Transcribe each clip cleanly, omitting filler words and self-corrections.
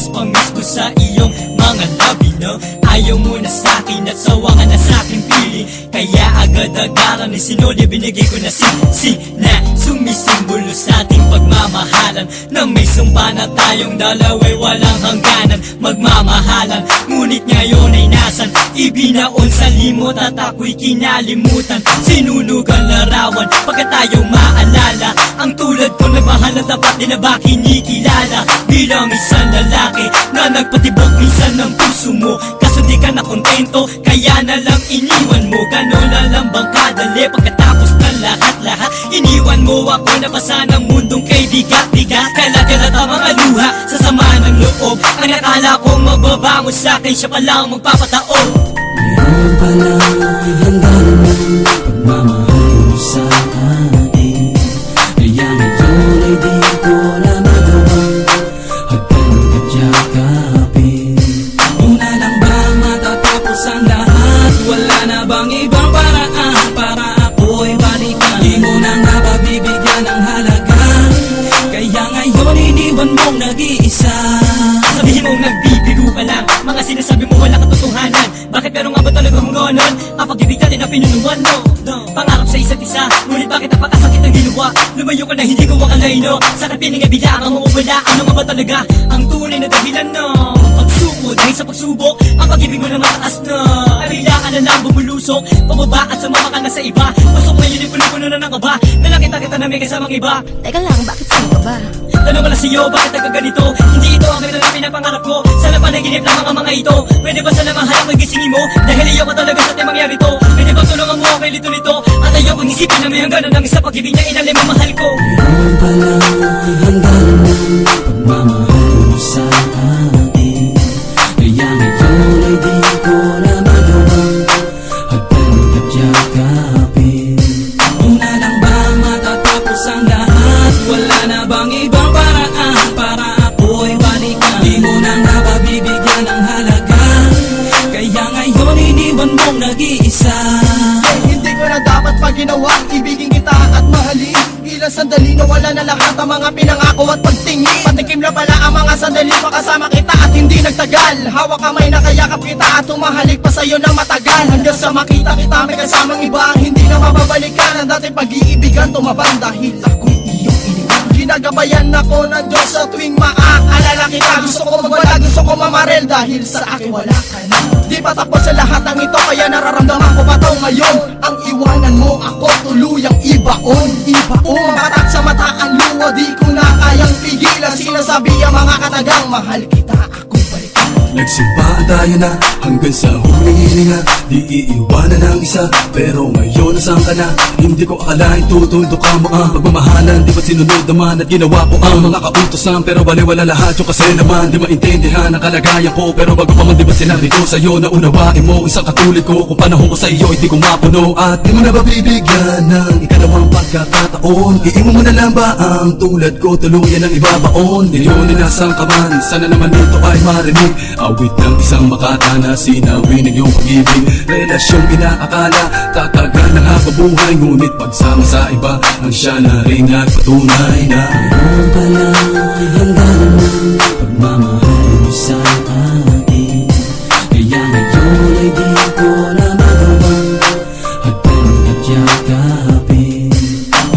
Tapos pamiss ko sa iyong mga labi, no? Ayaw mo na sa'kin at sawa ka na sa'king pili. Kaya agad-agaran ni sinuli, binigay ko na na sumisimbolo sa ating pagmamahalan, na may sumpa na tayong dalawa'y walang hangganan magmamahalan. Ngunit ngayon ay nasan, ibinaon sa limot at ako'y kinalimutan. Sinunugan larawan pagka tayong maalala. Ang tulad ko nagmahal na dapat din na ba kinikilala bilang isang lalaki na nagpatibok minsan ng puso mo. Kaso di ka na kontento, kaya na lang iniwan mo. Ganon na lang bang kadali pagkatapos ng lahat-lahat? Iniwan mo ako na basa ng mundong kay bigat-bigat. Kalat-kalat ang mga luha sa sama ng loob. Ang nakala kong magbabango sa'kin, siya palang magpapataob. Ngayon pala ay handa naman pagmamahal mo sa akin. Kaya ngayon ay di ko na magawang hagdan kadyakapin. Una lang bang matatapos ang lahat? Wala na bang ibang paraan para ako'y balikan? Di mo na nga ba bibigyan ng halaga? Kaya ngayon iniwan mong nag-iisa. Sabihin mong nagbibiro ka lang, mga sinasabi mo wala katotohanan. Bakit pero nga ba talaga kung ganon? Ang pag-ibig natin na pinunuan mo, pangarap sa isa't isa, ngunit bakit napakasakit ang ginawa? Lumayo ka na hindi ko makalay, no? Sa kapiling ay bilangan mo wala. Ano nga ba talaga ang tunay na dahilan, no? Pagsuko dahil sa pagsubok, ang pag-ibig mo na mataas na. Kabila ka na lang bumulusok, pababa at sumama ka na sa iba. Pasok ngayon yung puno-puno na ng kaba, na nakita-kita na may kasamang iba. Teka lang, bakit saan ka ba? Tanong ko lang sa'yo, bakit nagkaganito? Hindi ito ang ganda na pinapangarap ko. Sana panaginip ng mga ito. Pwede ba sana mahalak magisingin mo? Dahil ayaw ka talaga sa ating mangyari to. Pwede ba tulungan mo ako kay lito nito? At ayaw kong isipin na may hangganan ng isa pag-ibig niya inalim ang mahal ko. Ngayon pala ay handa naman pagmamahal mo sa akin. Kaya ngayon ay di ko na magawang hagdan kadyakapin. Una lang bang matatapos ang lahat? Wala na bang ibang paraan para ako'y balikan? Di mo na nga ba bibigyan ng halaga? Kaya ngayon iniwan mong nag-iisa. Hindi ko na dapat pa ginawang ibigin kita at mahalin. Ilang sandali na wala na lahat ang mga pinangako at pagtingin. Patikim na pala ang mga sandali makasama kita at hindi nagtagal. Hawak kamay na kayakap kita at tumahalik pa sa'yo ng matagal. Hanggang sa makita kita may kasamang iba, hindi na mababalikan ang dating pag-iibigan. Tumabang dahil ako'y iyong iniwan. Ginagabayan ako ng Diyos sa tuwing maaalala kita. Gusto ko magwala, gusto ko mamarel dahil sa akin wala ka na. Di pa tapos sa lahat ng ito, kaya nararamdaman ko pa to ngayon. Ang iwanan mo ako tuluyang ibaon. Mabatak sa mata ang luwa, di ko na kayang pigilan. Sinasabi ang mga katagang mahal kita, ako balikan. Nagsimpaan tayo na hanggang sa huling hininga. Di iiwanan ng isa, pero ngayon nasaan ka na? Hindi ko akalain tutundo ka mo ang pagmamahalan. Di ba't sinunod naman at ginawa ko ang mga kautosan? Pero baliwala lahat yung kasi naman di maintindihan ang kalagayan ko. Pero bago pa man di ba't sinabi ko sa'yo na unawain mo isang katulad ko? Kung panahon ko sa'yo hindi ko mapuno at di mo na ba bibigyan ng ikalawang pagkakataon? Iimo mo na lang ba ang tulad ko tuluyan ng ibabaon? Ngayon ay nasaan ka man, sana naman ito ay marinig. Awit ng isang makata na sinawi ng iyong pag-ibig. Relasyong inaakala tatagal ng habang buhay, ngunit pagsama sa iba ang siya na rin nagpatunay na ngayon pala ay handa naman pagmamahal mo sa akin. Kaya ngayon ay di ko na magawang hagdan kadyakapin.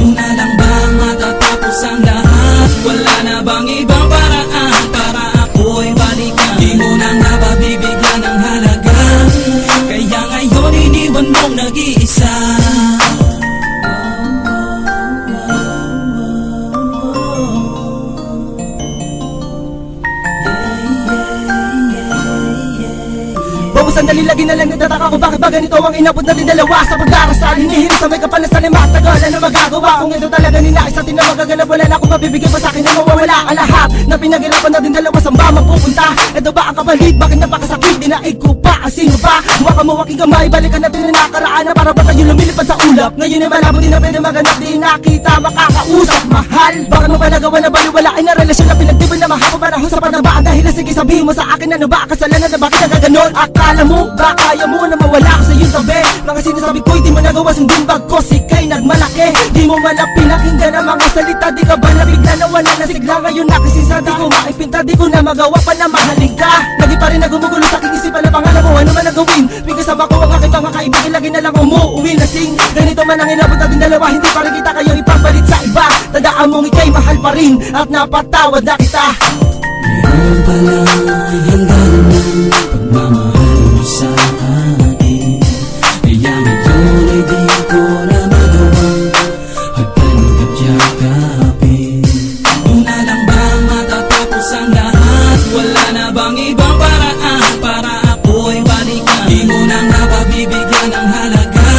Una lang bang matatapos ang lahat? Wala na bang ibang paraan para ako'y balikan? Di mo na nga ba bibigyan ng halaga? Kaya ngayon iniwan mong nag-iisa. Sandali lagi na lang nagtataka ko bakit ba ganito ang inabot natin dalawa sa pagdarasal. Hinihilip sa may kapanasan ay matagal. Ano magagawa kung ito talaga ninais sa atin na magaganap? Wala na akong mabibigay pa sa akin na mawawala ang lahat na pinaghirapan natin dalawa. Saan ba magpupunta? Ito ba ang kapalit? Bakit napakasakit? Dinaig ko pa ang sino ba? Huwag ka mawaking kamay, balikan natin na nakaraan na para ba tayo lumilipad sa ulap? Ngayon ay malabo din na pwede maganap. Di nakita makakausap, mahal. Bakit mo pa nagawa na baliwala ay na relasyon na pinagtibay na mahaba panahon sa panabaan? Dahil na sige sabihin mo sa akin ano ba kasalanan na bakit nagaganon? Akala mo ba kaya mo na mawala ako sa iyong tabi? Mga sinasabi ko'y di mo nagawa sundin bagkos ika'y nagmalaki. Di mo man na pinakinggan ang mga salita kita, di ka ba nabigla na wala na sigla? Ngayon nakisisa, di ko maipinta, di ko na magawa pa na mahalin ka. Lagi pa rin nagumugulo sa aking isipan na pangalan mo, ano man ang gawin? Tuwing kasama ko ang aking mga kaibigan, lagi na lang umuuwi lasing. Ganito man ang inabot natin dalawa, hindi pa rin kita kayo ipapalit sa iba. Tandaan mong ika'y mahal pa rin at napatawad na kita. Meron palang hangganan ng pagmamahal mo sa akin, kaya ngayon ay di ko na magawang hagkan at yakapin. Una lang bang matatapos ang lahat? Wala na bang ibang paraan para ako'y balikan? Di mo na napabibigyan ng halaga,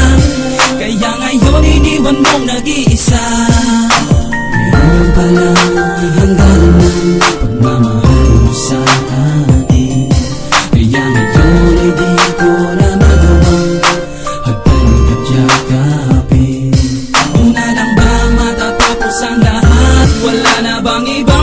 kaya ngayon iniwan mong nag-iisa. Meron palang hangganan ng pagmamahal mo sa akin, kaya ngayon ay di ko na magawang hagkan at yakapin. Una lang bang matatapos ang lahat? Wala na bang iba